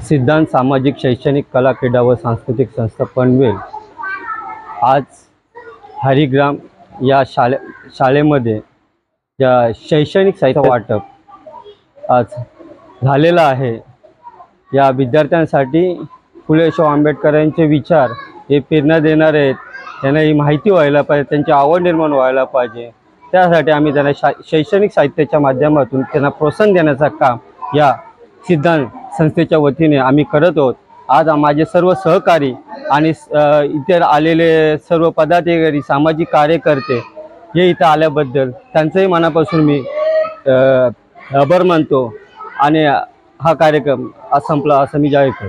सिद्धांत सामाजिक शैक्षणिक कला क्रीडा व सांस्कृतिक संस्था पनवेल आज हरिग्राम या शाळेमध्ये ज्या शैक्षणिक साहित्य वाटप आज झालेलं आहे। या विद्यार्थ्यांसाठी फुले शाहू आंबेडकरांचे विचार हे प्रेरणा देणारे आहेत। त्यांना ही माहिती व्हायला पाहिजे, त्यांची आवड निर्माण व्हायला पाहिजे। त्यासाठी आम्ही त्यांना शैक्षणिक साहित्याच्या माध्यमातून त्यांना प्रोत्साहन देण्याचं काम या सिद्धांत संस्थेच्या वतीने आम्ही करत आहोत। आज माझे सर्व सहकारी आणि इतर आलेले सर्व पदाधिकारी सामाजिक कार्यकर्ते हे इथं आल्याबद्दल त्यांचंही मनापासून मी आभार मानतो आणि हा कार्यक्रम आज संपला असं मी जाहीर करतो।